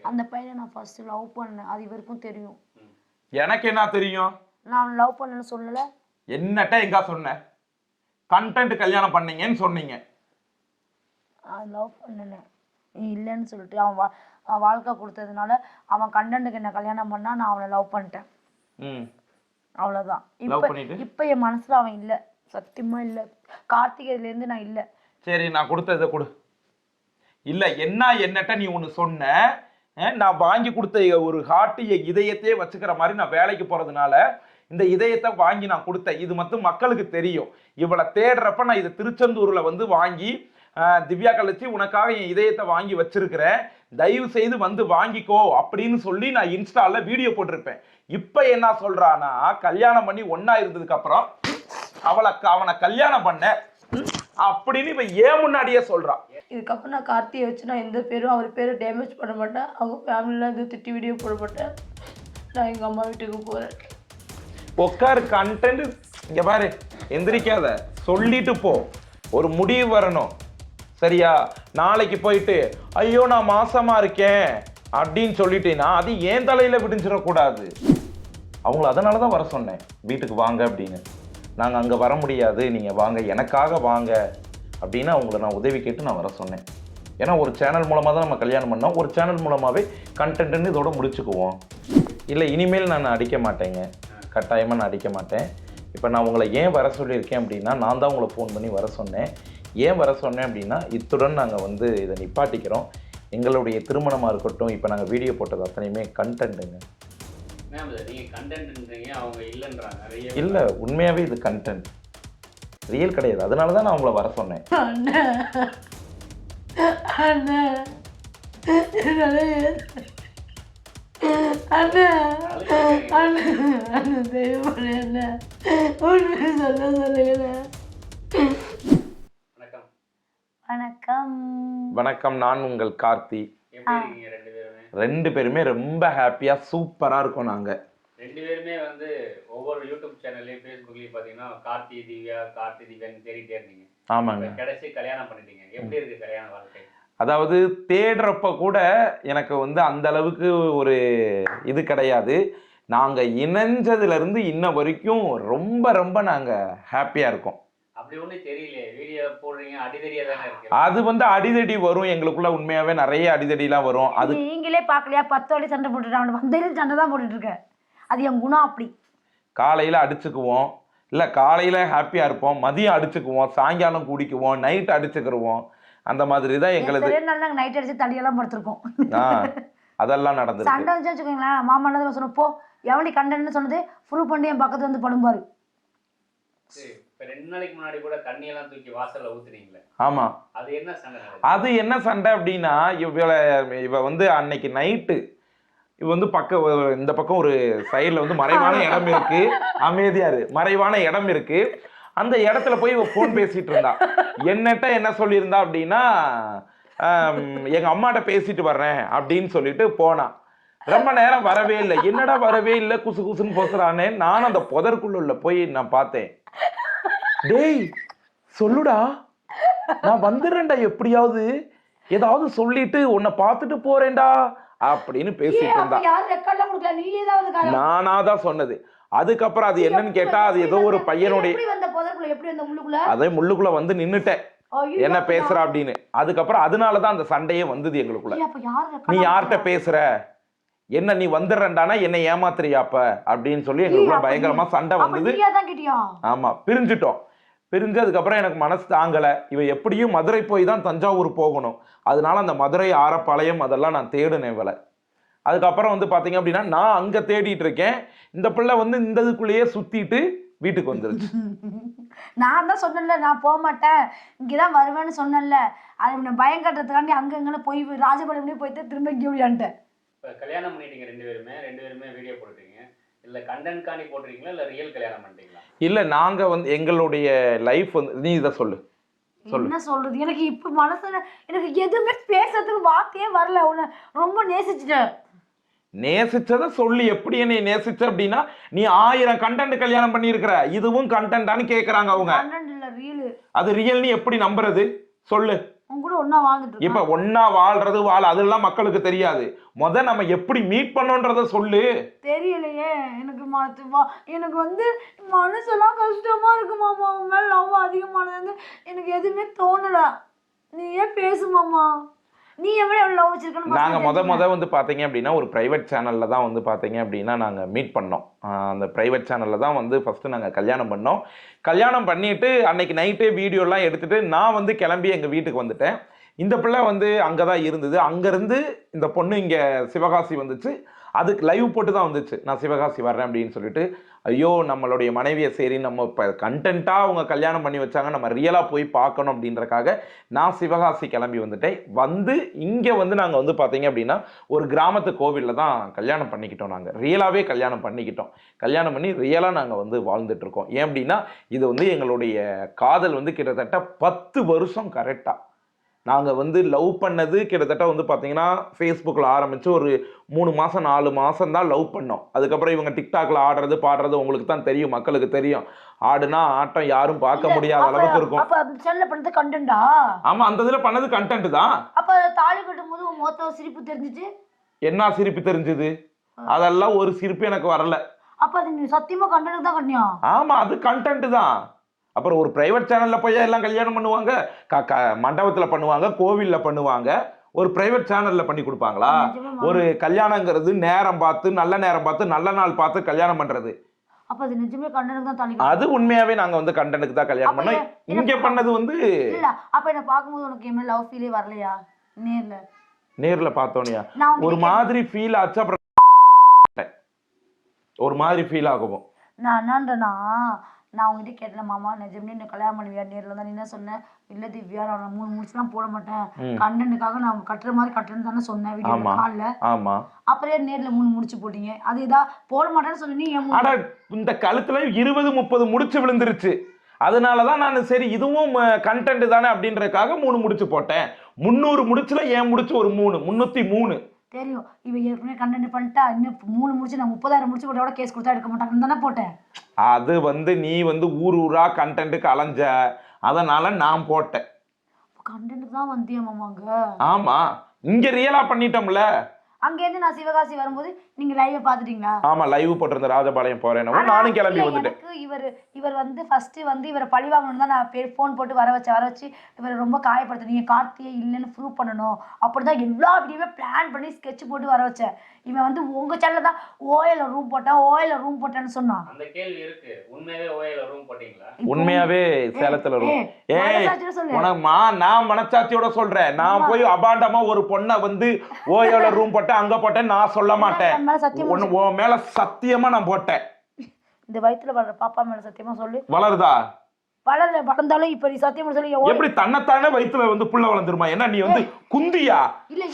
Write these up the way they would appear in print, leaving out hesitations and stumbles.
அந்த பையனை நான் ஃபர்ஸ்ட் லவ் பண்ணேன். அது இவருக்கும் தெரியும். எனக்கு என்ன தெரியும்? நான் லவ் பண்ணேன்னு சொல்லல. என்னட்ட எங்க சொன்ன? கண்டென்ட் கல்யாணம் பண்ணீங்கன்னு சொன்னீங்க. லவ் பண்ணல. நீ இல்லைன்னு சொல்லிட்டு அவன் வாழ்க்கை கொடுத்ததுனால அவன் கண்டென்ட்டுக்கு என்ன கல்யாணம் பண்ணா நான் அவனை லவ் பண்ணிட்டேன். அவ்வளவுதான். இப்ப என் மனசுல அவன் இல்ல. சத்தியமா இல்ல. கார்த்திகைல இருந்து நான் இல்ல. சரி, நான் கொடுத்ததை கொடு. இல்ல என்ன என்னட்ட நீ ஒண்ணு சொன்ன, நான் வாங்கி கொடுத்த ஒரு ஹார்ட் இதயத்தையே வச்சுக்கிற மாதிரி நான் வேலைக்கு போறதுனால இந்த இதயத்தை வாங்கி நான் கொடுத்தேன். இது மட்டும் மக்களுக்கு தெரியும். இவளை தேடுறப்ப நான் இதை திருச்செந்தூர்ல வந்து வாங்கி திவ்யா கழிச்சு உனக்காக என் இதயத்தை வாங்கி வச்சிருக்கிறேன், தயவு செய்து வந்து வாங்கிக்கோ அப்படின்னு சொல்லி நான் இன்ஸ்டால வீடியோ போட்டிருப்பேன். இப்ப என்ன சொல்றானா, கல்யாணம் பண்ணி ஒன்னா இருந்ததுக்கு அப்புறம் அவனை கல்யாணம் பண்ண அப்படின்னு இப்ப ஏன் முன்னாடியே சொல்றான். இதுக்கப்புறம் நான் கார்த்தியை வச்சு நான் எந்த பேரும் அவர் பேரை டேமேஜ் பண்ண மாட்டேன். அவங்க ஃபேமிலியில் இது திட்டி வீடியோ போட மாட்டேன். நான் எங்கள் அம்மா வீட்டுக்கு போகிறேன். உட்காரு, கண்டென்ட் இங்க பாரு, எந்திரிக்காத, சொல்லிட்டு போ. ஒரு முடிவு வரணும், சரியா? நாளைக்கு போயிட்டு ஐயோ நான் மாசமா இருக்கேன் அப்படின்னு சொல்லிட்டேன்னா அது ஏன் தலையில விடிஞ்சிடக்கூடாது. அவங்கள அதனால தான் வர சொன்னேன், வீட்டுக்கு வாங்க அப்படின்னு. நாங்கள் அங்கே வர முடியாது, நீங்கள் வாங்க, எனக்காக வாங்க அப்படின்னு அவங்கள நான் உதவி கேட்டு நான் வர சொன்னேன். ஏன்னா ஒரு சேனல் மூலமாக தான் நம்ம கல்யாணம் பண்ணோம், ஒரு சேனல் மூலமாகவே கண்டென்ட்னு இதோட முடிச்சுக்குவோம். இல்லை இனிமேல் நான் அடிக்க மாட்டேங்க, கட்டாயமாக நான் அடிக்க மாட்டேன். இப்போ நான் உங்களை ஏன் வர சொல்லியிருக்கேன் அப்படின்னா, நான் தான் உங்களை ஃபோன் பண்ணி வர சொன்னேன். ஏன் வர சொன்னேன் அப்படின்னா, இத்துடன் நாங்கள் வந்து இதை நிப்பாட்டிக்கிறோம். எங்களுடைய திருமணமாக இருக்கட்டும், இப்போ நாங்கள் வீடியோ போட்டது அத்தனையுமே கண்டென்ட்டுங்க. இல்லை, உண்மையாகவே இது கண்டென்ட், ரியல் கிடையாது. அதனால தான் நான் உங்களை வர சொன்னேன். வணக்கம். வணக்கம், நான் உங்கள் கார்த்தி. ரெண்டு பேருமே ரொம்ப ஹாப்பியா சூப்பரா இருக்கும். நாங்க ரெண்டு பேருமே வந்து ஒவ்வொரு யூடியூப் சேனல்லையும் ஃபேஸ்புக்லையும் பார்த்தீங்கன்னா கார்த்தி திவ்யான்னு தேடிட்டே இருந்தீங்க. ஆமாங்க. கடைசி கல்யாணம் பண்ணிட்டீங்க. எப்படி இருக்கு கல்யாண வாழ்க்கை? அதாவது தேடுறப்ப கூட எனக்கு வந்து அந்த அளவுக்கு ஒரு இது கிடையாது. நாங்க இணைஞ்சதுல இருந்து இன்ன வரைக்கும் ரொம்ப ரொம்ப நாங்க ஹாப்பியா இருக்கோம். அப்படி ஒண்ணு தெரியல, வீடியோ போடுறீங்க, அடிதடியா தானே இருக்கு. அது வந்து அடிதடி வரும் எங்களுக்குள்ள, உண்மையாவே நிறைய அடிதடிலாம் வரும். அது நீங்களே பாக்கலையா? 10 வழி சண்டை போட்டுட்டு அவன் வந்தேன்னு சண்டை தான் போட்டுட்டு இருக்க. அது என் குணம். அப்படி காலையில அடிச்சுக்குவோம், இல்ல காலையில ஹாப்பியா இருப்போம், மதியம் அடிச்சுக்குவோம், சாயங்காலம் குடிக்குவோம், நைட் அடிச்சுக்கிருவோம். அந்த மாதிரி தான் எங்களுக்கு. நைட் அடிச்சு தடியெல்லாம் படுத்திருக்கோம். அதெல்லாம் நடந்து சண்டை வச்சு வச்சுக்கோங்களேன். மாமா என்ன சொன்னப்போ எவனி கண்டன்னு சொன்னது ப்ரூவ் பண்ணி என் பக்கத்து வந்து படும்பாரு. இப்ப 2 நாளைக்கு முன்னாடி கூட தண்ணி எல்லாம் தூக்கி வாசல்ல ஊத்துறீங்களே. ஆமா, அது என்ன சண்டை? அது என்ன சண்டை அப்படின்னா, இவ வந்து அன்னைக்கு நைட்டு இவ வந்து இந்த பக்கம் ஒரு சைடுல வந்து மறைவான இடம் இருக்கு, அமைதியாரு, மறைவான இடம் இருக்கு. அந்த இடத்துல போய் இவ போன் பேசிட்டு இருந்தா. என்னட்ட என்ன சொல்லியிருந்தா அப்படின்னா, எங்க அம்மாட்ட பேசிட்டு வர்றேன் அப்படின்னு சொல்லிட்டு போனா. ரொம்ப நேரம் வரவே இல்லை. என்னடா வரவே இல்லை, குசு குசுன்னு போசுறானே. நானும் அந்த புதற்குள்ள போய் நான் பார்த்தேன். டேய் சொல்லுடா, நான் வந்துடுறேன்டா, எப்படியாவது ஏதாவது சொல்லிட்டு உன்னை பார்த்துட்டு போறேன்டா அப்படின்னு பேசிட்டு இருந்தா. நானாதான் சொன்னது. அதுக்கப்புறம் அது என்னன்னு கேட்டா, அது ஏதோ ஒரு பையனுடைய, அதே முள்ளுக்குள்ள வந்து நின்னுட்டேன், என்ன பேசுற அப்படின்னு. அதுக்கப்புறம் அதனாலதான் அந்த சண்டையே வந்தது எங்களுக்குள்ள. நீ யார்கிட்ட பேசுற, என்ன நீ வந்துடுறேன்டானா என்ன ஏமாத்துறியாப்ப அப்படின்னு சொல்லி எங்களுக்குள்ள பயங்கரமா சண்டை வந்தது. ஆமா, பிரிஞ்சுட்டோம். பிரிஞ்சதுக்கப்புறம் எனக்கு மனசு தாங்கலை. இவ எப்படியும் மதுரை போய் தான் தஞ்சாவூர் போகணும். அதனால அந்த மதுரை ஆரப்பாளையம் அதெல்லாம் நான் தேடுனேன் இவளை. அதுக்கப்புறம் வந்து பார்த்தீங்க அப்படின்னா நான் அங்கே தேடிட்டு இருக்கேன். இந்த பிள்ளை வந்து இந்த இதுக்குள்ளேயே சுற்றிட்டு வீட்டுக்கு வந்துருச்சு. நான் தான் சொன்னேன்ல, நான் போக மாட்டேன், இங்கே தான் வருவேன்னு சொன்னேன்ல. அது பயம் கட்டுறதுக்காண்டி அங்கே இங்கே போய் ராஜபாளையம்லேயே போயிட்டு திரும்ப இங்கே ஓடியான்ட்டேன். இப்போ கல்யாணம் பண்ணிட்டீங்க, ரெண்டு பேருமே வீடியோ போட்டுட்டீங்க. இல்லை கண்டென்ட் காண்டி போட்டுறீங்களா, இல்லை ரியல் கல்யாணம் பண்ணிட்டீங்களா? இல்லை, நாங்கள் வந்து எங்களுடைய லைஃப் வந்து, நீ இதை சொல்லு. என்ன சொல்றது, எனக்கு இப்ப மனசுல எனக்கு எதுவுமே பேசுறதுக்கு வார்த்தையே வரல. உன்னை ரொம்ப நேசிச்சுட்டேன். நேசிச்சத சொல்லி, எப்படி என்னை நேசிச்ச அப்படின்னா, நீ 1000 கண்டென்ட் கல்யாணம் பண்ணியிருக்கிற, இதுவும் கண்டென்ட்டான்னு கேட்கறாங்க அவங்க. கண்டென்ட் இல்ல, ரியல். அது ரியல், நீ எப்படி நம்புறது சொல்லு. உங்க கூட ஒண்ணா வாழ்ந்துட்டு இப்ப ஒன்னா வாழ்றது அதெல்லாம் மக்களுக்கு தெரியாது. நம்ம எப்படி மீட் பண்ணோன்றத சொல்லு. தெரியலையே எனக்கு எனக்கு வந்து மனசெல்லாம் கஷ்டமா இருக்கு மாமா. உன் மேல லவ் அதிகமானது வந்து எனக்கு எதுவுமே தோணல. நீ ஏன் பேசு மாமா. நீ எவ்வளவு லவ் வச்சிருக்கணும். நாங்க வந்து பாத்தீங்க அப்படின்னா ஒரு பிரைவேட் சேனல்ல தான் வந்து பாத்தீங்க அப்படின்னா நாங்க மீட் பண்ணோம். அந்த பிரைவேட் சேனல்ல தான் வந்து ஃபர்ஸ்ட் நாங்க கல்யாணம் பண்ணோம். கல்யாணம் பண்ணிட்டு அன்னைக்கு நைட்டே வீடியோ எல்லாம் எடுத்துட்டு நான் வந்து கிளம்பி எங்க வீட்டுக்கு வந்துட்டேன். இந்த பிள்ளை வந்து அங்கதான் இருந்தது. அங்கிருந்து இந்த பொண்ணு இங்க சிவகாசி வந்துச்சு. அதுக்கு லைவ் போட்டு தான் வந்துச்சு, நான் சிவகாசி வர்றேன் அப்படின்னு சொல்லிட்டு. ஐயோ நம்மளுடைய மனைவியை சரி நம்ம இப்போ கண்டென்ட்டாக அவங்க கல்யாணம் பண்ணி வச்சாங்க, நம்ம ரியலாக போய் பார்க்கணும் அப்படின்றக்காக நான் சிவகாசி கிளம்பி வந்துட்டேன். வந்து இங்கே வந்து நாங்கள் வந்து பார்த்தீங்க அப்படின்னா ஒரு கிராமத்து கோவிலில் தான் கல்யாணம் பண்ணிக்கிட்டோம். நாங்கள் ரியலாகவே கல்யாணம் பண்ணிக்கிட்டோம். கல்யாணம் பண்ணி ரியலாக நாங்கள் வந்து வாழ்ந்துட்டு இருக்கோம். ஏன் அப்படின்னா இது வந்து எங்களுடைய காதல் வந்து கிட்டத்தட்ட 10 வருஷம் கரெக்டாக. நாங்கள் வந்து லவ் பண்ணது கிட்டத்தட்ட வந்து பார்த்தீங்கன்னா ஃபேஸ்புக்கில் ஆரம்பித்து ஒரு 3 மாதம் 4 மாதம் தான் லவ் பண்ணோம். அதுக்கப்புறம் இவங்க டிக்டாக்ல ஆடுறது பாடுறது உங்களுக்கு தான் தெரியும், மக்களுக்கு தெரியும். ஆடுனா ஆட்டம் யாரும் பார்க்க முடியாத அளவுக்கு இருக்கும். அப்ப அந்த சேனல்ல பண்ணது கண்டென்ட்டா? ஆமா, அந்த இதுல பண்ணது கண்டென்ட் தான். அப்ப தாலி கட்டும்போது மொத்த சிரிப்பு தெரிஞ்சிச்சு. என்ன சிரிப்பு தெரிஞ்சது? அதெல்லாம் ஒரு சிரிப்பு எனக்கு வரல. அப்ப அது நீ சத்தியமா கண்டென்ட் தான் கண்ணியா? ஆமா, அது கண்டென்ட் தான். அப்புறம் ஒரு பிரைவேட் சேனல்ல போய் எல்லாம் கல்யாணம் பண்ணுவாங்க, மண்டபத்துல பண்ணுவாங்க, கோவில்ல பண்ணுவாங்க. ஒரு பிரைவேட் சேனல்ல பண்ணி கொடுப்பாங்களா? ஒரு கல்யாணங்கிறது நேரம் பார்த்து நல்ல நேரம் பார்த்து நல்ல நாள் பார்த்து கல்யாணம் பண்றது. அப்ப அது நிஜமே கண்டனுக்கு தான் தாலி. அது உண்மையாவே நாங்க வந்து கண்டனுக்கு தான் கல்யாணம் பண்ணோம். இங்க பண்ணது வந்து இல்ல. அப்ப என்ன பாக்கும்போது உனக்கு என்ன லவ் ஃபீலே வரலையா? நேர்ல பார்த்தோனியா ஒரு மாதிரி ஃபீல் ஆச்சு. அப்புறம் ஒரு மாதிரி ஃபீல் ஆகும். நான் என்னன்றேன்னா, நான் உங்ககிட்ட கேட்டேன் மாமா நிஜமே என்ன கல்யாணம் பண்ணுவியா நேரில் தான். நீ என்ன சொன்னேன்? இல்லை திவ்யா நான் 3 முடிச்சுலாம் போட மாட்டேன், கண்டனுக்காக நான் கட்டுற மாதிரி கட்டுறேன்னு தானே சொன்னேன் வீடியோ காலில். ஆமா, அப்புறம் நேரில் 3 முடிச்சு போட்டீங்க. அது இதா போட மாட்டேன்னு சொன்னீங்க. இந்த கழுத்துல 20-30 முடிச்சு விழுந்துருச்சு. அதனாலதான் நான் சரி இதுவும் கண்டென்ட் தானே அப்படின்றதுக்காக 3 முடிச்சு போட்டேன். 300 முடிச்சுல ஏன் முடிச்சு ஒரு 303 தெரியும். இவ ஏற்கனவே கண்டென்ட் பண்ணிட்டா, இன்னும் 3 முடிச்சு நான் 30,000 முடிச்சு போட்டோட கேஸ் கொடுத்தா எடுக்க மாட்டாங்கன்னு தானே போட்டேன். அது வந்து நீ வந்து ஊரா கண்டென்ட்டுக்கு அலைஞ்ச, அதனால நான் போட்டேன். கண்டென்ட் தான் வந்தியா மாமாங்க? ஆமா, இங்க ரியலா பண்ணிட்டோம்ல. அங்கேருந்து நான் சிவகாசி வரும்போது நீங்க லைவ் பாத்துட்டீங்களா? ஆமா, லைவ் போட்டிருந்த ராஜபாளையம் போறேன். நானும் கிளம்பி வந்துட்டேன். இவர் வந்து ஃபர்ஸ்ட் வந்து இவரை பழி வாங்கணும் தான் நான் ஃபோன் போட்டு வர வச்சு இவரை ரொம்ப காயப்படுத்த, நீங்க கார்த்தியே இல்லைன்னு ப்ரூவ் பண்ணணும் அப்படிதான் எல்லா வீடியோவே பிளான் பண்ணி ஸ்கெட்ச் போட்டு வர வச்சேன். இவன் வந்து உங்க சேனல்ல தான் ஓஎல்ல ரூம் போட்டேன்னு சொன்னான். அந்த கேள்வி இருக்கு, உண்மையாவே ஓஎல்ல ரூம் போட்டீங்களா? உண்மையாவே சேலத்துல ரூம். உனக்குமா நான் மனசாட்சியோட சொல்றேன். நான் போய் அபாண்டமா ஒரு பொண்ணை வந்து ஓஎல்ல ரூம் போட்டேன் அங்க போட்டேன் நான் சொல்ல மாட்டேன். உன் மேல சத்தியமா நான் போட்டேன். இந்த வயித்துல வளர்ற பாப்பா மேல சத்தியமா சொல்லு. வளருதா? வளர்ந்தாலும் இப்ப நீ சத்தியமா சொல்லி எப்படி தன்னைத்தானே வயித்துல வந்து புள்ள வளர்ந்துருமா? என்ன நீ வந்து குந்தியா?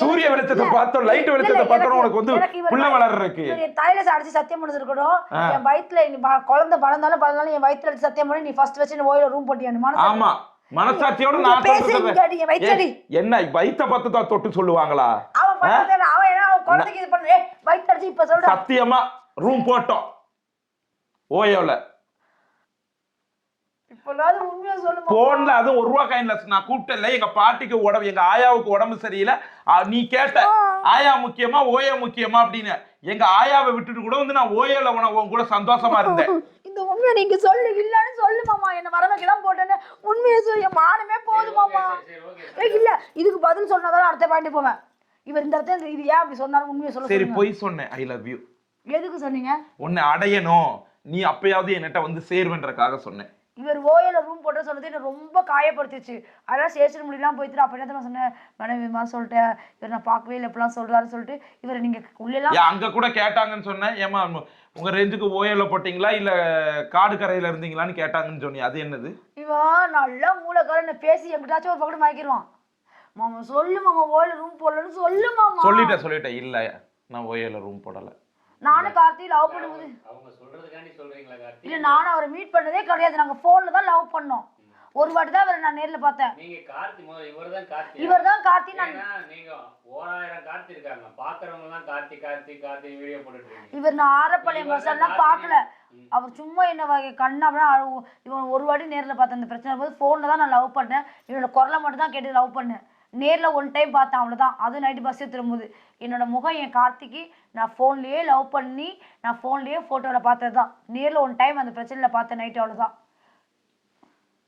சூரிய வெளிச்சத்தை பார்த்தோம், லைட் வெளிச்சத்தை பார்த்தோம் உனக்கு வந்து புள்ள வளர்றதுக்கு தலையில அடிச்சு சத்தியம் பண்ணது இருக்கட்டும். என் வயித்துல குழந்தை வளர்ந்தாலும் என் வயித்துல அடிச்சு சத்தியம் பண்ணி நீ ஃபர்ஸ்ட் வச்சு ஓயில ரூம் போட்டியா? ஆமா, மனசாட்சியோட நான் என்ன வயிற்ற பார்த்து தான் தொட்டு சொல்லுவாங்களா? சத்தியமா ரூம் போட்டோம் ஓயோல. போன்ல அது 1 ரூபா காயின்ல நான் கூப்பிட்டல. எங்க பாட்டிக்கு உடம்பு, எங்க ஆயாவுக்கு உடம்பு சரியில்லை. நீ கேட்ட ஆயா முக்கியமா ஓயா முக்கியமா அப்படின்னு. எங்க ஆயாவை விட்டுட்டு கூட வந்து நான் ஓயோல உன் கூட சந்தோஷமா இருந்தேன். இந்த உண்மையை நீங்க சொல்லு, இல்லன்னு சொல்லு மாமா. என்ன வர வைக்கலாம் போட்டேன்னு உண்மையை சொல்லி மானமே போதும் மாமா. இல்ல இதுக்கு பதில் சொன்னாதான் அடுத்த பாயிண்ட் போவேன். இவர் இந்த இடத்துல இது ஏன் அப்படி சொன்னாலும் உண்மையை சொல்ல. சரி போய் சொன்னேன் ஐ லவ் யூ. எதுக்கு சொன்னீங்க? உன்னை அடையணும், நீ அப்பயாவது என்கிட்ட வந்து சேர்வன்றக்காக சொன்னேன். இவர் ஓயில ரூம் போட்டு சொன்னது என்ன ரொம்ப காயப்படுத்திச்சு. அதெல்லாம் ஸ்டேஷன் முடியலாம் போயிட்டு அப்ப என்ன சொன்னேன், மனைவிமா சொல்லிட்டேன் இவர் நான் பார்க்கவே இல்லை எப்படிலாம் சொல்றாருன்னு சொல்லிட்டு இவர் நீங்க உள்ளெல்லாம் அங்க கூட கேட்டாங்கன்னு சொன்னேன். ஏமா உங்க ரேஞ்சுக்கு ஓயில போட்டீங்களா இல்ல காடு கரையில இருந்தீங்களான்னு கேட்டாங்கன்னு சொன்னீங்க. அது என்னது? இவன் நல்லா மூளைக்காரன் பேசி எப்படியாச்சும் ஒரு பக்கம் மயக்கிடுவான். மாமா சொல்லு மாமா ஓயில ரூம் போடலன்னு சொல்லு மாமா. சொல்லிட்டேன் இல்ல நான் ஓயில ரூம் போடல. நானும் கார்த்தி லவ் பண்ணும்போது அவங்க சொல்றதுக்காண்டி சொல்றீங்களா கார்த்தி? இல்ல நானும் அவரை மீட் பண்ணதே கிடையாது. நாங்க போன்ல தான் லவ் பண்ணோம். ஒரு வாட்டி தான் நான் நேர்ல பார்த்தேன். நீங்க கார்த்தி இவர்தான் கார்த்தி. இவர்தான் கார்த்தி. நான் நீங்க 1000 கார்த்தி இருக்காங்க, பாக்குறவங்க எல்லாம் கார்த்தி கார்த்தி கார்த்தி வீடியோ போட்டுட்டு இருக்கீங்க. இவர் நான் ஆரப்பாளையம் பஸ்லாம் பார்க்கல. அவர் சும்மா என்ன கண்ணாமனா இவன் ஒரு வாட்டி நேர்ல பார்த்தேன். அந்த பிரச்சனை போது போன்ல தான் நான் லவ் பண்ணேன். இவனோட குரலை மட்டும் தான் கேட்டு லவ் பண்ணேன். நேர்ல ஒன் டைம் பார்த்தேன், அவ்வளவுதான். அது நைட்டு பஸ்ஸே திரும்புது. என்னோட முகம் என் கார்த்திக்கு நான் ஃபோன்லேயே லவ் பண்ணி நான் ஃபோன்லேயே ஃபோட்டோவில் பார்த்தது தான். நேரில் ஒன் டைம் அந்த பிரச்சனையில் பார்த்தேன் நைட்டு, அவ்வளோதான்.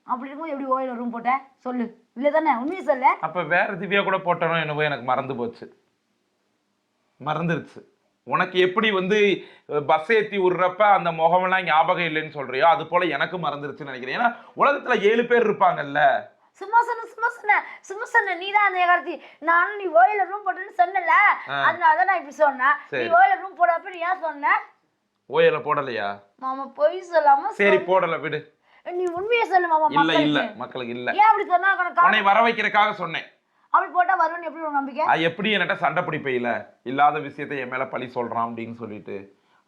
அப்படி இருக்கும்போது எப்படி ஓயில் ரூம் போட்டேன் சொல்லு? இல்லை தானே, உண்மையை சொல்ல. அப்போ வேற திவ்யா கூட போட்டனோ என்னவோ எனக்கு மறந்து போச்சு, மறந்துருச்சு. உனக்கு எப்படி வந்து பஸ் ஏற்றி விடுறப்ப அந்த முகமெல்லாம் ஞாபகம் இல்லைன்னு சொல்றியோ அது போல எனக்கு மறந்துருச்சுன்னு நினைக்கிறேன். ஏன்னா உலகத்துல 7 பேர் இருப்பாங்கல்ல. சும்மா சொன்ன நீ தான் அந்த கார்த்தி. நானும் நீ ஓயில ரூம் போட்டேன்னு சொன்னல, அதனாலதான் நான் இப்படி சொன்னேன். நீ ஓயில ரூம் போடப்ப நீ ஏன் சொன்ன? ஓயில போடலையா மாமா? பொய் சொல்லாம. சரி போடல விடு. நீ உண்மையை சொல்லு மாமா. இல்ல மக்களுக்கு இல்ல. ஏன் அப்படி சொன்னா? உன்னை வர வைக்கிறதுக்காக சொன்னேன். அப்படி போட்டா வருவன்னு எப்படி ஒரு நம்பிக்கை? எப்படி என்கிட்ட சண்டை பிடிப்பையில இல்லாத விஷயத்தை என் மேல பழி சொல்றான் அப்படின்னு சொல்லிட்டு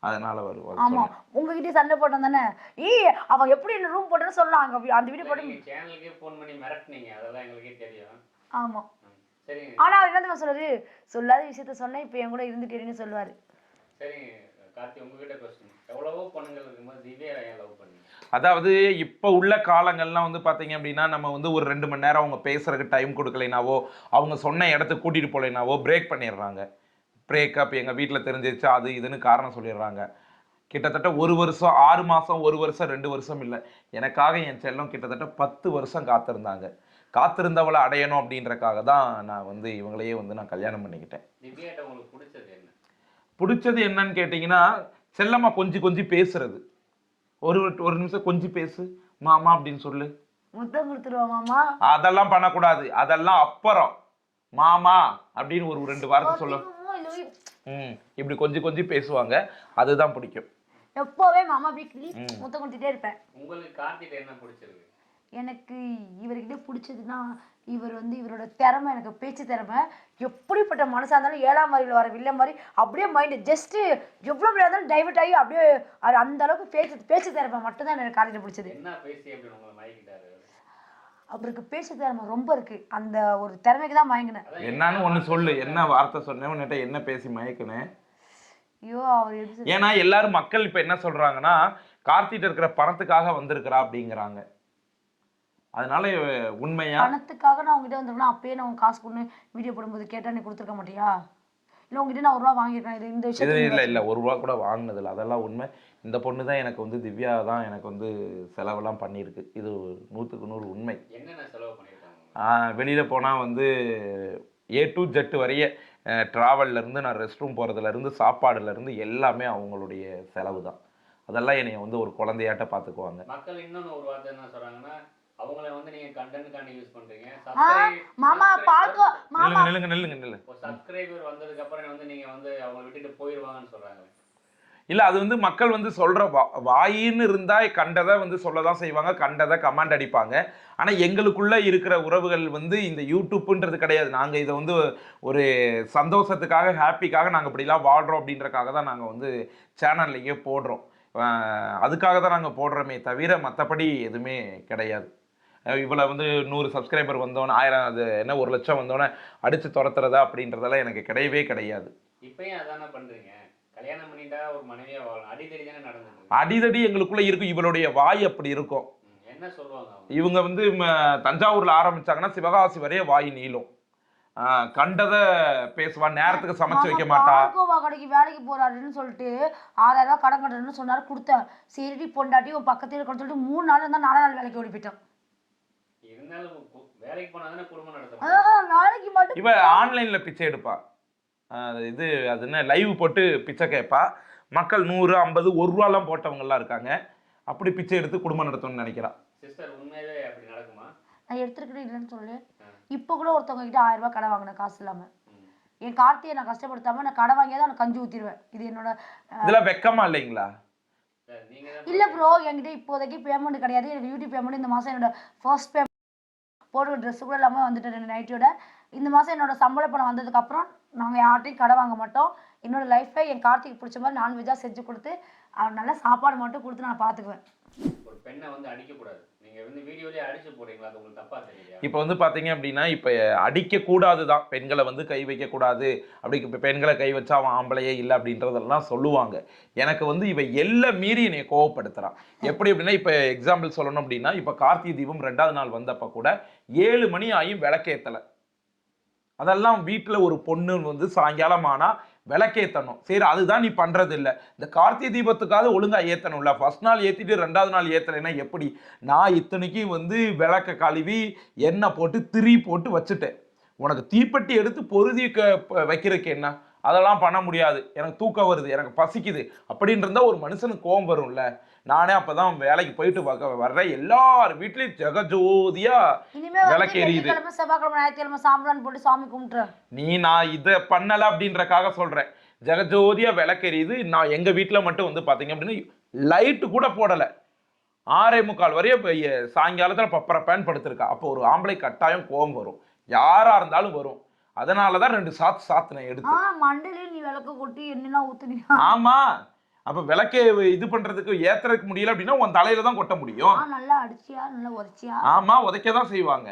அதனால வருவாங்க. ஆமா, உங்ககிட்ட சண்டை போட்டான் தானே. அவன் எப்படி என்ன ரூம் போட்டேன்னு சொல்லலாம். அந்த வீடியோ போட்டு சேனலுக்கே ஃபோன் பண்ணி மிரட்டுனீங்க, அதெல்லாம் எங்களுக்கே தெரியும். ஆமா சரி. ஆனா அவர் என்ன சொல்றாரு? சொல்லாத விஷயத்த சொன்னா இப்ப என் கூட இருந்துட்டேன்னு சொல்லுவாரு. சரி கார்த்தி, உங்ககிட்ட क्वेश्चन. எவ்வளவோ பொண்ணுங்கள் இருக்கும்போது திவ்யா ஏன் லவ் பண்ணீங்க? அதாவது இப்போ உள்ள காலங்கள்லாம் வந்து பார்த்தீங்க அப்படின்னா நம்ம வந்து ஒரு 2 மணி நேரம் அவங்க பேசுறதுக்கு டைம் கொடுக்கலைனாவோ அவங்க சொன்ன இடத்துக்கு கூட்டிகிட்டு போகலைனாவோ பிரேக் பண்ணிடுறாங்க. பிரேக்கப் எங்கள் வீட்டில் தெரிஞ்சிருச்சு அது இதுன்னு காரணம் சொல்லிடுறாங்க. கிட்டத்தட்ட 1 வருஷம் 6 மாதம் 1 வருஷம் 2 வருஷம் இல்லை, எனக்காக என் செல்லம் கிட்டத்தட்ட 10 வருஷம் காத்திருந்தாங்க. காத்திருந்தவளை அடையணும் அப்படின்றக்காக தான் நான் வந்து இவங்களையே வந்து நான் கல்யாணம் பண்ணிக்கிட்டேன். திவ்யாட்ட உங்களுக்கு பிடிச்சது என்ன? பிடிச்சது என்னன்னு கேட்டிங்கன்னா செல்லம்மா கொஞ்சம் பேசுறது. ஒரு நிமிஷம் கொஞ்சம் பேசு மாமா அப்படின்னு சொல்லு. முத்தம் கொடுத்துருவா மாமா? அதெல்லாம் பண்ணக்கூடாது, அதெல்லாம் அப்புறம். மாமா அப்படின்னு ஒரு 2 வார்த்தை சொல்ல. இப்படி கொஞ்சம் பேசுவாங்க, அதுதான் பிடிக்கும். எப்பவே மாமா வீக்லி முத்தம் கொடுத்துட்டே இருப்பேன். உங்களுக்கு கார்த்திட்ட என்ன பிடிச்சிருக்கு? எனக்கு இவர்கிட்ட பிடிச்சதுன்னா இவர் வந்து இவரோட திறமை, எனக்கு பேச்சு திறமை. எப்படிப்பட்ட மனசாக இருந்தாலும் 7ஆம் அறிவில் வர வில்ல மாதிரி அப்படியே மைண்டு ஜஸ்ட்டு எவ்வளோ பெரிய இருந்தாலும் டைவர்ட் ஆகி அப்படியே அந்த அளவுக்கு பேச்சு திறமை மட்டும்தான் எனக்கு காலையில் பிடிச்சது. என்ன பேசி அப்படி உங்களை மயக்கிட்டாரு? அவருக்கு பேச்சு திறமை ரொம்ப இருக்கு, அந்த ஒரு திறமைக்கு தான் மயங்கினேன். என்னன்னு ஒன்று சொல்லு, என்ன வார்த்தை சொன்னேன் உன்னிட்ட, என்ன பேசி மயக்குனேன்? ஐயோ அவர் எப்படி? ஏன்னா எல்லாரும் மக்கள் இப்போ என்ன சொல்றாங்கன்னா கார்த்திட்ட இருக்கிற பணத்துக்காக வந்திருக்கிறா அப்படிங்கிறாங்க. அதனால உண்மையா பணத்துக்காக நான் உங்ககிட்ட வந்திருக்கேன்னா அப்பயே நான் காசு கொண்டு வீடியோ போடும்போது கேட்டா நீ கொடுத்துருக்க மாட்டியா? இல்லை உங்ககிட்ட நான் 1 ரூபா வாங்கியிருக்கேன். இது இந்த விஷயம் இல்லை 1 ரூபா கூட வாங்கினதில்லை, அதெல்லாம் உண்மை. இந்த பொண்ணு தான் எனக்கு வந்து திவ்யா தான் எனக்கு வந்து செலவெல்லாம் பண்ணியிருக்கு. இது 100க்கு 100 உண்மை. என்னென்ன செலவு பண்ணியிருக்காங்க? வெளியில் போனால் வந்து A to Z வரைய ட்ராவல்லேருந்து நான் ரெஸ்ட் ரூம் போகிறதுலேருந்து சாப்பாடுலேருந்து எல்லாமே அவங்களுடைய செலவு தான். அதெல்லாம் என்னை வந்து ஒரு குழந்தையாட்ட பார்த்துக்குவாங்க. மக்கள் இன்னொன்று ஒரு வார்த்தை என்ன சொல்கிறாங்கன்னா அவங்கள வந்து நீங்க கண்டென்ட்காண்டி யூஸ் பண்றீங்க. மாமா பாக்க மாமா நில்லுங்க. ஒரு சப்ஸ்கிரைபர் வந்ததுக்கு அப்புறம் வந்து நீங்க வந்து அவங்கள விட்டுட்டு போயிடுவாங்கன்னு சொல்றாங்க. இல்ல அது வந்து மக்கள் வந்து சொல்ற வாயின்னு இருந்தா கண்டதை வந்து சொல்லதான் செய்வாங்க, கண்டதை கமெண்ட் அடிப்பாங்க. ஆனா எங்களுக்குள்ள இருக்கிற உறவுகள் வந்து இந்த யூடியூப்ன்றது கிடையாது. நாங்க இதை வந்து ஒரு சந்தோஷத்துக்காக ஹாப்பிக்காக நாங்க இப்படிலாம் வாழ்றோம் அப்படின்றக்காக தான் நாங்க வந்து சேனல்லையே போடுறோம். அதுக்காக தான் நாங்கள் போடுறோமே தவிர மற்றபடி எதுவுமே கிடையாது. இவ்வளோ வந்து 100 சப்ஸ்கிரைபர் வந்தோன்னே 1000 அது என்ன 1 லட்சம் வந்தோன்னே அடித்து துரத்துறதா அப்படின்றதெல்லாம் எனக்கு கிடையவே கிடையாது. இப்பயும் அதானே பண்ணுறீங்க? கல்யாணம் பண்ணிட்டா ஒரு மனைவியா வாழணும், அடிதடி தானே நடந்தது. அடிதடி எங்களுக்குள்ள இருக்கும். இவளுடைய வாய் அப்படி இருக்கும். என்ன சொல்லுவாங்க இவங்க வந்து தஞ்சாவூர்ல ஆரம்பிச்சாங்கன்னா சிவகாசி வரைய வாய் நீளும். கண்டதை பேசுவான், நேரத்துக்கு சமைச்சு வைக்க மாட்டா. கடைக்கு வேலைக்கு போறாருன்னு சொல்லிட்டு 6000 ரூபாய் கடன் கட்டுறேன்னு சொன்னாரு, கொடுத்தேன். சரிடி பொண்டாட்டி உன் பக்கத்துல இருக்கணும்னு சொல்லிட்டு 3 நாள் இருந்தா 4 நாள் வேலைக்கு ஓடி போயிட்டான். இருந்தாலும் வேலைக்கு போனாதானே குடும்பம் நடத்தும். வேலைக்கு மட்டும் இவ ஆன்லைன்ல பிச்சை எடுப்பா. இது அது என்ன லைவ் போட்டு பிச்சை கேட்பா. மக்கள் 100 50 1 ரூபாலாம் போட்டவங்கலாம் இருக்காங்க. அப்படி பிச்சை எடுத்து குடும்பம் நடத்தணும்னு நினைக்கிறா. சிஸ்டர் உண்மையாவே அப்படி நடக்குமா? நான் எடுத்துக்கிட்டே இல்லைன்னு சொல்லு. இப்போ கூட ஒருத்தவங்க கிட்ட 1000 ரூபாய் கடை வாங்கினேன் காசு இல்லாம. என் கார்த்தியை நான் கஷ்டப்படுத்தாம நான் கடை வாங்கியாதான் நான் கஞ்சி ஊத்திடுவேன். இது என்னோட இதெல்லாம் வெக்கமா இல்லைங்களா? இல்ல ப்ரோ, என்கிட்ட இப்போதைக்கு பேமெண்ட் கிடையாது. எனக்கு யூடியூப் பேமெண்ட் இந்த மாசம் என்னோட ஃபர்ஸ்ட் பேமெண்ட் போடுற ட்ரெஸ் கூட இல்லாம வந்துட்டேன் நைட்டோட. இந்த மாசம் என்னோட சம்பள பணம் வந்ததுக்கு அப்புறம் நாங்க யார்ட்டையும் கடை வாங்க மாட்டோம். என்னோட லைஃப்ல என் கார்த்திக்கு பிடிச்ச மாதிரி நான்வெஜ்ஜா செஞ்சு கொடுத்து அவன் நல்ல சாப்பாடு மட்டும் கொடுத்து நான் பாத்துக்குவேன். ஒரு பெண்ணை வந்து அடிக்கக்கூடாது. நீங்க வந்து வீடியோலயே அடிச்சு போடுறீங்களா? அது உங்களுக்கு தப்பா தெரியலையா? இப்போ வந்து பாத்தீங்க அப்படின்னா இப்போ அடிக்கக்கூடாது தான், பெண்களை வந்து கை வைக்கக்கூடாது, அப்படி இப்போ பெண்களை கை வச்சா அவன் ஆம்பளையே இல்லை அப்படின்றதெல்லாம் சொல்லுவாங்க. எனக்கு வந்து இவ எல்லாம் மீறி என்னை கோவப்படுத்துறான். எப்படி அப்படின்னா இப்போ எக்ஸாம்பிள் சொல்லணும் அப்படின்னா இப்போ கார்த்திகை தீபம் 2வது நாள் வந்தப்ப கூட 7 மணி ஆகியும் விளக்கேத்தலை. அதெல்லாம் வீட்டில் ஒரு பொண்ணு வந்து சாயங்காலம் ஆனா விளக்கேற்றணும். சரி, அதுதான் நீ பண்றது இல்லை. இந்த கார்த்திகை தீபத்துக்காவது ஒழுங்கா ஏற்றணும்ல. ஃபர்ஸ்ட் நாள் ஏற்றிட்டு 2வது நாள் ஏற்றலைன்னா எப்படி? நான் இத்தனைக்கும் வந்து விளக்க கழுவி எண்ணெய் போட்டு திரி போட்டு வச்சுட்டேன். உனக்கு தீப்பெட்டி எடுத்து பொருதி வைக்கிறதுக்கு என்ன? அதெல்லாம் பண்ண முடியாது. எனக்கு தூக்கம் வருது, எனக்கு பசிக்குது அப்படின்னு இருந்தா ஒரு மனுஷனுக்கு கோபம் வரும்ல. நானே அப்பதான் வேலைக்கு போயிட்டு வர்றேன், எல்லார் வீட்லயும் ஜெகஜோதியா விளக்கு எரியுது. செவ்வாய்க்கிழமை ஞாயிற்றுக்கிழமை சாம்பிரான் போட்டு சாமி கும்பிட்டுறேன். நான் இதை பண்ணல அப்படின்றக்காக சொல்றேன். ஜெகஜோதியா விளக்கு எரியுது. நான் எங்க வீட்டுல மட்டும் வந்து பாத்தீங்க அப்படின்னா லைட்டு கூட போடல. 6:45 வரையும் சாயங்காலத்துல பப்பரப்பேன் படுத்திருக்கா. அப்போ ஒரு ஆம்பளை கட்டாயம் கோபம் வரும், யாரா இருந்தாலும் வரும். அதனாலதான் 2 சாத்துனேன் எடுத்து. மண்டலே நீ விளக்கு கொட்டி என்னெல்லாம் ஊத்துனியா? ஆமா, அப்ப விளக்கே இது பண்றதுக்கு ஏத்துறதுக்கு முடியல அப்படின்னா உன் தலையில தான் கொட்ட முடியும். நல்லா அடிச்சியா, நல்லா உரைச்சியா? ஆமா, உதைக்கதான் செய்வாங்க.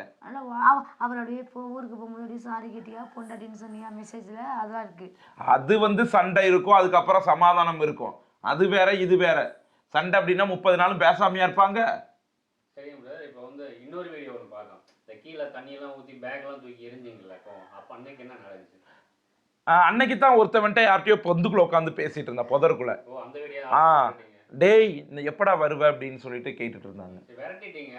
அவருடைய ஊருக்கு போகும்போது சாரி கேட்டியா, பொண்டாட்டின்னு சொன்னியா மெசேஜ்ல? அதெல்லாம் இருக்கு. அது வந்து சண்டை இருக்கும், அதுக்கப்புறம் சமாதானம் இருக்கும். அது வேற இது வேற. சண்டை அப்படின்னா 30 நாளும் பேசாமையா இருப்பாங்க. சரிங்க பிரதர். இப்போ வந்து இன்னொரு வீடியோ ஒன்று பார்த்தோம். இந்த கீழே தண்ணியெல்லாம் ஊற்றி பேக்லாம் தூக்கி எரிஞ்சிங்கல்ல, அப்போ அன்னைக்கு என்ன நடந்துச்சு? அன்னைக்கு தான் ஒருத்தவன்ட்ட யார்கிட்டயோ பொந்துக்குள்ள உட்காந்து பேசிட்டு இருந்தா, புதருக்குள்ள. அந்த வீடியோ டேய் எப்படா வருவ அப்படின்னு சொல்லிட்டு கேட்டுட்டு இருந்தாங்க. விரட்டிட்டீங்க.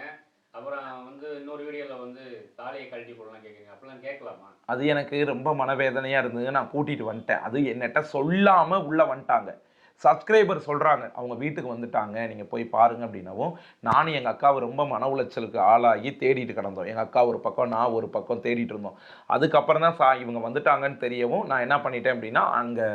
அப்புறம் வந்து இன்னொரு வீடியோல வந்து தாலியை கழட்டி போடலாம் கேட்குறீங்க, அப்படிலாம் கேட்கலாமா? அது எனக்கு ரொம்ப மனவேதனையா இருந்தது. நான் கூட்டிட்டு வந்துட்டேன். அது என்னட்ட சொல்லாம உள்ள வந்துட்டாங்க. சப்ஸ்கிரைபர் சொல்றாங்க அவங்க வீட்டுக்கு வந்துட்டாங்க, நீங்க போய் பாருங்க அப்படின்னவும் நானும் எங்க அக்காவை ரொம்ப மன உளைச்சலுக்கு ஆளாகி தேடிட்டு கிடந்தோம். எங்க அக்கா ஒரு பக்கம், நான் ஒரு பக்கம் தேடிட்டு இருந்தோம். அதுக்கப்புறம் தான் இவங்க வந்துட்டாங்கன்னு தெரியவும் நான் என்ன பண்ணிட்டேன் அப்படின்னா அங்க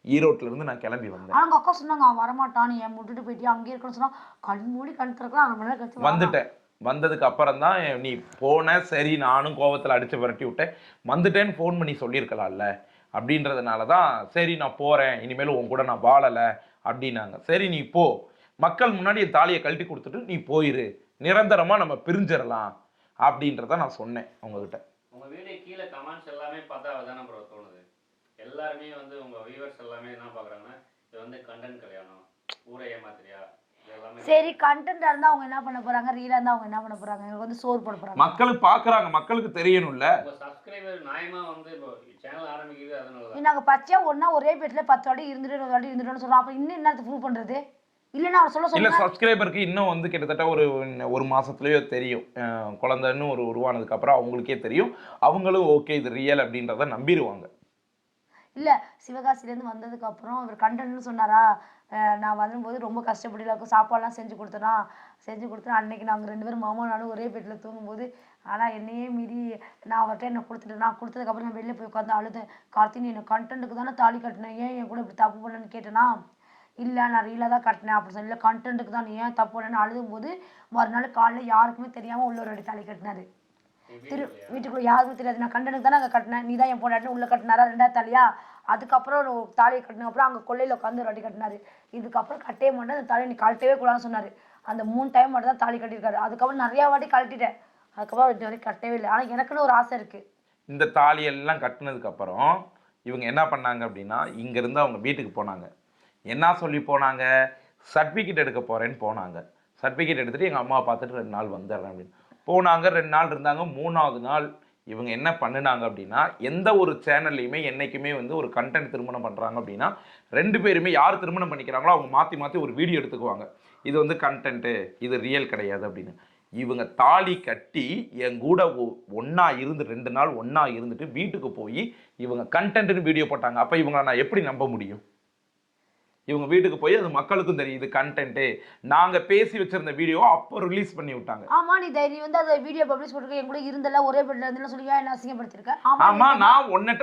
ஈரோட்ல இருந்து நான் கிளம்பி வந்தேன். அவங்க அக்கா சொன்னாங்க அவன் வரமாட்டான்னு, என் முட்டுட்டு போயிட்டு அங்கே இருக்கணும்னு சொன்னா கண் மூடி கண் திறக்கலாம். 1 மணி நேரம் கழிச்சு வந்துட்டேன். வந்ததுக்கு அப்புறம் தான் நீ போன, சரி நானும் கோவத்தில் அடிச்சு விரட்டி விட்டேன். வந்துட்டேன்னு ஃபோன் பண்ணி சொல்லியிருக்கலாம்ல அப்படின்றதுனால தான் சரி நான் போகிறேன், இனிமேல் உன் கூட நான் வாழலை அப்படின்னாங்க. சரி நீ போ, மக்கள் முன்னாடி என் தாலியை கழட்டி கொடுத்துட்டு நீ போயிரு, நிரந்தரமாக நம்ம பிரிஞ்சிடலாம் அப்படின்றத நான் சொன்னேன் அவங்ககிட்ட. உங்கள் வீடியோ கீழே கமெண்ட்ஸ் எல்லாமே பார்த்தா தானே ப்ரோ தோணுது. எல்லாருமே வந்து உங்கள் வியூவர்ஸ் எல்லாமே என்ன பார்க்குறாங்கன்னா, இது வந்து கண்டென்ட் கல்யாணம், ஊரை ஏமாத்திரியா. சரி, கண்டென்ட்டா இருந்தா அவங்க என்ன பண்ண போறாங்க, ரீலா இருந்தா அவங்க என்ன பண்ண போறாங்க? எனக்கு வந்து சோறு போட போறாங்க. மக்களுக்கு பாக்குறாங்க, மக்களுக்கு தெரியணும்ல. உங்க சப்ஸ்கிரைபர் நியாயமா வந்து இப்போ சேனல் ஆரம்பிக்குது, அதனால தான் நாங்க பச்சையா ஒரே பெட்ல 10 வாட்டி இருந்துட்டு 20 வாட்டி இருந்துட்டோம்னு சொல்றோம். அப்ப இன்னும் என்னது ப்ரூவ் பண்றது? இல்லன்னா அவர் சொல்ல இல்ல, சப்ஸ்கிரைபருக்கு இன்னும் வந்து கிட்டத்தட்ட ஒரு மாசத்துலயோ தெரியும். குழந்தைன்னு உருவானதுக்கு அப்புறம் அவங்களுக்கே தெரியும். அவங்களும் ஓகே இது ரியல் அப்படின்றத நம்பிடுவாங்க. இல்ல, சிவகாசிலேருந்து வந்ததுக்கு அப்புறம் இவர் கண்டென்ட்னு சொன்னாரா, நான் வரும்போது ரொம்ப கஷ்டப்பட்டு சாப்பாடுலாம் செஞ்சு கொடுத்தேன். அன்னைக்கு நாங்கள் 2 பேரும் மாமா நானும் ஒரே பெட்டில் தூங்கும்போது, ஆனால் என்னையே மீறி நான் அவர்கிட்ட என்ன கொடுத்துட்டேன். நான் கொடுத்ததுக்கப்புறம் நான் வெளில போய் உட்காந்து அழுதேன். கார்த்தி, நீ என்ன கண்டென்ட்டுக்கு தானே தாலி கட்டினேன், ஏன் என் கூட இப்படி தப்பு பண்ணேன்னு கேட்டேனா, இல்லை நான் ரீலாக தான் கட்டினேன் அப்படின்னு சொல்லி, இல்லை கண்டென்ட்டுக்கு தான், நீ ஏன் தப்பு பண்ணேன்னு அழுதும்போது மறுநாள் காலையில் யாருக்குமே தெரியாமல் உள்ள ஒரு அடி தாலி கட்டினாரு. வீட்டுக்குள்ள யாருக்கும் தெரியாது. நான் கண்டனுக்கு தானே அங்கே கட்டினேன், நீ தான் என் பொண்டாட்டின்னு உள்ள கட்டினாரா 2வது தாலியா. அதுக்கப்புறம் ஒரு தாலியை கட்டின அப்புறம் அங்கே கொள்ளையில் உட்காந்து ஒரு அடி கட்டினாரு. இதுக்கப்புறம் கட்டவே மாட்டேன், அந்த தாலியை நீ கழட்டவே கூடாதுன்னு சொன்னார். அந்த 3 டைம் மட்டும் தான் தாலி கட்டியிருக்காரு. அதுக்கப்புறம் நிறையா வாட்டி கழட்டிட்டேன். அதுக்கப்புறம் இது வரைக்கும் கட்டவே இல்லை. ஆனால் எனக்குன்னு ஒரு ஆசை இருக்கு. இந்த தாலியெல்லாம் கட்டினதுக்கு அப்புறம் இவங்க என்ன பண்ணாங்க அப்படின்னா, இங்கேருந்து அவங்க வீட்டுக்கு போனாங்க. என்ன சொல்லி போனாங்க, சர்டிஃபிகேட் எடுக்க போறேன்னு போனாங்க. சர்டிஃபிகேட் எடுத்துட்டு எங்கள் அம்மாவை பார்த்துட்டு 2 நாள் வந்துடுறேன் அப்படின்னு போனாங்க. 2 நாள் இருந்தாங்க. 3வது நாள் இவங்க என்ன பண்ணினாங்க அப்படின்னா, எந்த ஒரு சேனல்லையுமே என்றைக்குமே வந்து ஒரு கண்டென்ட் திருமணம் பண்ணுறாங்க அப்படின்னா 2 பேருமே யார் திருமணம் பண்ணிக்கிறாங்களோ அவங்க மாற்றி மாற்றி ஒரு வீடியோ எடுத்துக்குவாங்க. இது வந்து கண்டென்ட்டு, இது ரியல் கிடையாது அப்படின்னு. இவங்க தாலி கட்டி என் கூட ஒன்றா இருந்து 2 நாள் ஒன்றா இருந்துட்டு வீட்டுக்கு போய் இவங்க கண்டென்ட்னு வீடியோ போட்டாங்க. அப்போ இவங்களை நான் எப்படி நம்ப முடியும்? இவங்க வீட்டுக்கு போய் அது மக்களுக்கும் தெரியும் இது கண்டென்ட். நாங்க பேசி வச்சிருந்த வீடியோ அப்போ ரிலீஸ் பண்ணி விட்டாங்க. ஆமா, நீ தைரியம் வந்து அந்த வீடியோ பப்ளிஷ் பண்ணிருக்க, என் கூட இருந்தல ஒரே பெட்ல இருந்தல சொல்லி என்ன அசிங்கப்படுத்திருக்க? ஆமா, நான்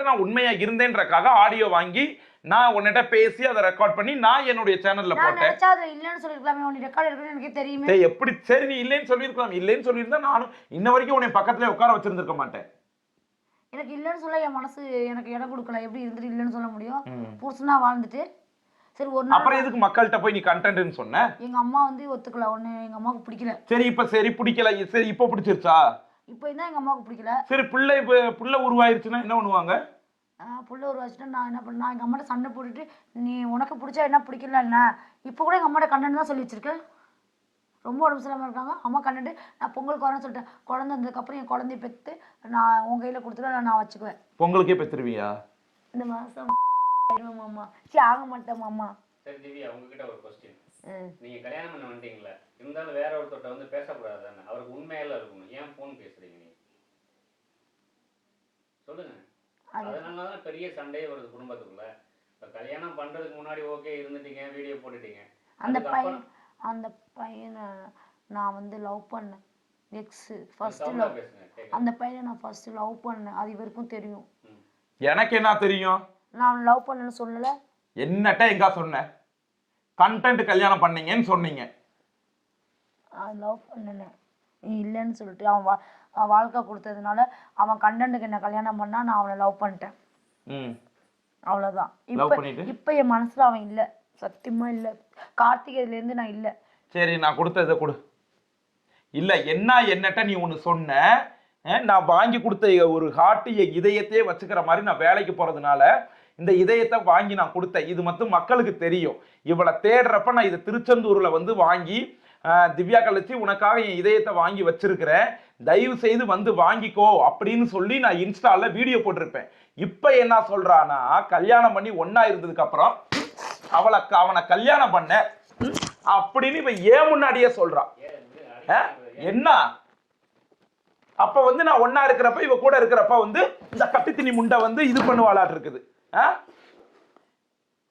நான் உண்மையா இருந்தேன்றக்காக ஆடியோ வாங்கி நான் உன்னிட்ட பேசி அதை ரெக்கார்ட் பண்ணி நான் என்னுடைய சேனல்ல போட்டேன். நான் நினைச்சா அது இல்லன்னு சொல்லிருக்கலாமே, உன்னை ரெக்கார்ட் எடுக்கணும்னு எனக்கு தெரியுமே. எப்படி சரி நீ இல்லன்னு சொல்லிருக்கலாம். இல்லன்னு சொல்லிருந்தா நானும் இன்ன வரைக்கும் உன்னை பக்கத்துல உட்கார வச்சிருந்திருக்க மாட்டேன். எனக்கு இல்லன்னு சொல்ல என் மனசு எனக்கு இடம் கொடுக்கல. எப்படி இருந்துட்டு இல்லன்னு சொல்ல முடியும்? புருஷனா வாழ்ந்துட்டு சரி ஒரு நாள் அப்புறம் எதுக்கு மக்கள்கிட்ட போய் நீ கண்டென்ட்னு சொன்ன? எங்க அம்மா வந்து ஒத்துக்கல, ஒண்ணு எங்க அம்மாவுக்கு பிடிக்கல. சரி இப்ப சரி பிடிக்கல, சரி இப்ப பிடிச்சிருச்சா? இப்போ தான் எங்க அம்மாவுக்கு பிடிக்கல. சரி புள்ள உருவாயிருச்சுன்னா என்ன பண்ணுவாங்க? புள்ள ஒரு வச்சுட்டு நான் என்ன பண்ணேன், எங்க அம்மாட்ட சண்டை போட்டுட்டு நீ உனக்கு பிடிச்சா என்ன பிடிக்கல என்ன, இப்போ கூட எங்க அம்மாட்ட கண்டென்ட் தான் சொல்லி வச்சிருக்கேன். ரொம்ப உடம்பு சரியில்லாம இருக்காங்க, அம்மா கண்டென்ட் நான் பொங்கலுக்கு வரேன்னு சொல்லிட்டேன். குழந்தை வந்ததுக்கப்புறம் என் குழந்தைய பெற்று நான் உங்க கையில கொடுத்துட்டு நான் வச்சுக்குவேன். பொங்கலுக்கே பெற்றுருவியா? இந்த மாசம் ஆயிடுவேன் மாமா. ஆக மாட்டேன் மாமா. சரி திவ்யா, உங்ககிட்ட ஒரு கொஸ்டின். நீங்க கல்யாணம் பண்ண வந்துட்டீங்களா, இருந்தாலும் வேற ஒருத்தர்ட்ட வந்து பேசக்கூடாது தானே? அவருக்கு உண்மையெல்லாம் இருக்கணும். ஏன் ஃபோன் பேசுறீங்க நீங்க? சொல்லுங்க. அதனாலதான் பெரிய சண்டையே வருது குடும்பத்துக்குள்ள. இப்ப கல்யாணம் பண்றதுக்கு முன்னாடி ஓகே இருந்துட்டீங்க, வீடியோ போட்டுட்டீங்க. அந்த பையனை நான் வந்து லவ் பண்ணேன். First love. அந்த பையனை நான் ஃபர்ஸ்ட் லவ் பண்ணேன், அது இவருக்கும் தெரியும். எனக்கு என்ன தெரியும்? நான் லவ் பண்ணேன்னு சொல்லல. என்னட்ட எங்க சொன்ன? கண்டென்ட் கல்யாணம் பண்ணீங்கன்னு சொன்னீங்க. லவ் பண்ணேன் நீ இல்லைன்னு சொல்லிட்டு அவன் வாழ்க்கை கொடுத்ததுனால அவன் கண்டென்ட்டுக்கு என்ன கல்யாணம் பண்ணா, நான் அவனை லவ் பண்ணிட்டேன். அவ்வளவுதான். இப்ப என் மனசுல அவன் இல்ல, சத்தியமா இல்ல. கார்த்திகைல இருந்து நான் இல்ல. சரி நான் கொடுத்ததை கொடு. இல்ல என்னட்ட நீ ஒண்ணு சொன்ன, நான் வாங்கி கொடுத்த ஒரு ஹார்ட்டிய இதயத்தையே வச்சுக்கிற மாதிரி நான் வேலைக்கு போறதுனால இந்த இதயத்தை வாங்கி நான் கொடுத்தேன். இது மட்டும் மக்களுக்கு தெரியும். இவளை தேடுறப்ப நான் இதை திருச்செந்தூர்ல வந்து வாங்கி திவ்யா கழிச்சு உனக்காக என் இதயத்தை வாங்கி வச்சிருக்கிறேன், தயவு செய்து வந்து வாங்கிக்கோ அப்படின்னு சொல்லி நான் இன்ஸ்டால வீடியோ போட்டிருப்பேன். இப்ப என்ன சொல்றானா, கல்யாணம் பண்ணி ஒன்னா இருந்ததுக்கு அப்புறம் அவனை கல்யாணம் பண்ண அப்படின்னு இப்ப ஏன் முன்னாடியே சொல்றான். என்ன அப்ப வந்து நான் ஒன்னா இருக்கிறப்ப இவ கூட இருக்கிறப்ப வந்து இந்த கட்டித்தினி முண்டை வந்து இது பண்ணுவாளாட்டு இருக்குது,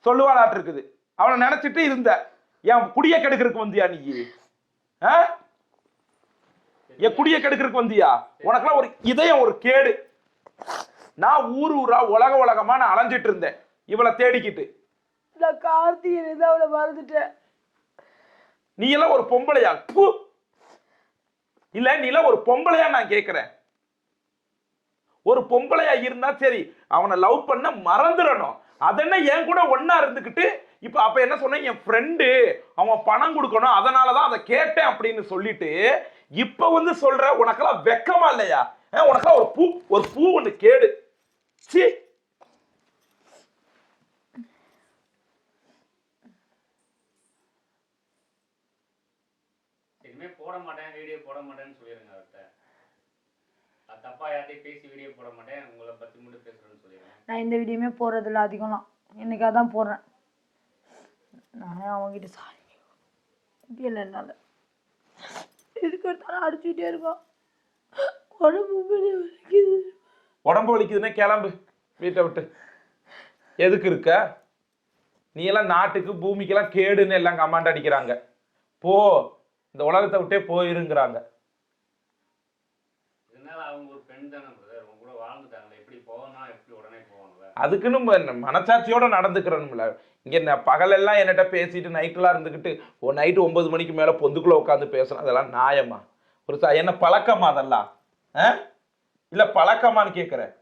சொல்லுவாளாட்டு இருக்குது. அவனை நினைச்சிட்டு இருந்த என் குடிய கெடுக்கிறதுக்கு வந்தியா நீ? என் குடிய கெடுக்கிறதுக்கு வந்தியா? உனக்குலாம் ஒரு இதயம் ஒரு கேடு. நான் ஊரா உலகமா நான் அலைஞ்சிட்டு இருந்தேன் இவளை தேடிக்கிட்டு. நான் கார்த்திகை அவளை மறந்துட்டேன். நீ எல்லாம் ஒரு பொம்பளையா? இல்ல நீ எல்லாம் ஒரு பொம்பளையா நான் கேக்குறேன். ஒரு பொம்பளையா இருந்தா சரி, அவனை லவ் பண்ண மறந்துடணும். அதென்ன என் கூட ஒன்னா இருந்துகிட்டு இப்ப அப்ப என்ன சொன்ன, என் ஃப்ரெண்டு அவன் பணம் கொடுக்கணும் அதனாலதான் அதை கேட்டேன் அப்படின்னு சொல்லிட்டு இப்ப வந்து சொல்ற. உனக்கெல்லாம் வெக்கமா இல்லையா? உனக்கெல்லாம் ஒரு பூ ஒண்ணு கேடு. சீ, போட மாட்டேன், வீடியோ போட மாட்டேன்னு சொல்லிருங்க அவர்கிட்ட. தப்பா யார்ட்டையும் பேசி வீடியோ போட மாட்டேன், உங்களை பத்தி மட்டும் பேசுறேன்னு சொல்லிருங்க. நான் இந்த வீடியோமே போடுறதில்ல அதிகம்லாம், என்னைக்காக தான் போடுறேன். நானே அவங்ககிட்ட சாரி இல்லை, என்னால இருக்கிறதால அடிச்சுட்டே இருக்கோம். உடம்பு வலிக்குதுன்னா கிளம்பு வீட்டை விட்டு. எதுக்கு இருக்க நீ எல்லாம்? நாட்டுக்கு பூமிக்கெல்லாம் கேடுன்னு எல்லாம் கமாண்ட் அடிக்கிறாங்க. போ, இந்த உலகத்தை விட்டே போயிருங்கிறாங்க. அதுக்குன்னு மனசாட்சியோட நடந்துக்கிறோம்ல. இங்க பகலெல்லாம் என்னட்ட பேசிட்டு நைட்டெல்லாம் இருந்துக்கிட்டு ஒரு நைட்டு 9 மணிக்கு மேல பொந்துக்குள்ள உட்காந்து பேசணும், அதெல்லாம் நியாயமா? ஒரு என்ன பழக்கமா அதெல்லாம்? இல்ல பழக்கமான்னு கேக்குறேன்.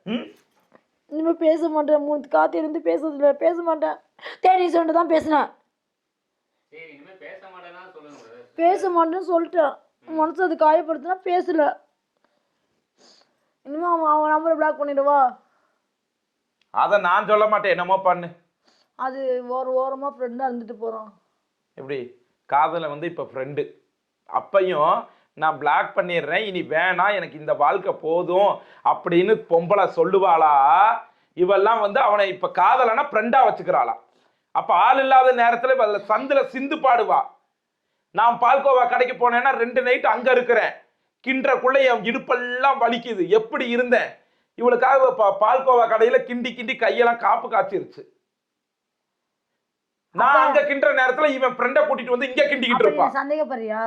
இனிமே பேச மாட்டேன், காத்து இருந்து பேசுறதுல பேச மாட்டேன். தேனி சொல்லிட்டு தான் பேசினேன். பேச மாட்டேன்னு சொல்லிட்டேன். மனசு அது காயப்படுத்தினா பேசல. இனிமே அவன் நம்பரை பிளாக் பண்ணிடுவா. அத நான் சொல்ல மாட்டேன், என்னமோ பண்ணு. அது ஓரமா ஃப்ரெண்டா இருந்துட்டு போறான். எப்படி காதல வந்து இப்ப ஃப்ரெண்டு, அப்பையும் நான் பிளாக் பண்ணிடுறேன், இனி வேணாம் எனக்கு இந்த வாழ்க்கை போதும் அப்படின்னு பொம்பளை சொல்லுவாளா? இவெல்லாம் வந்து அவனை இப்ப காதலனா ஃப்ரெண்டா வச்சுக்கிறாளா? அப்ப ஆள் இல்லாத நேரத்துல சந்தில சிந்து பாடுவா. நான் பால்கோவா கடைக்கு போனேன்னா 2 நைட் அங்க இருக்கிறேன், கிண்டக்குள்ள என் இடுப்பெல்லாம் வலிக்குது, எப்படி இருந்தேன். இவளுக்காக பால்கோவா கடையில கிண்டி கையெல்லாம் காப்பு காய்ச்சிருச்சு. நான் அங்க கிண்டுற நேரத்துல இவன் ஃப்ரெண்டை கூட்டிட்டு வந்து இங்க கிண்டிக்கிட்டு இருப்பான். சந்தேகப்படுறியா?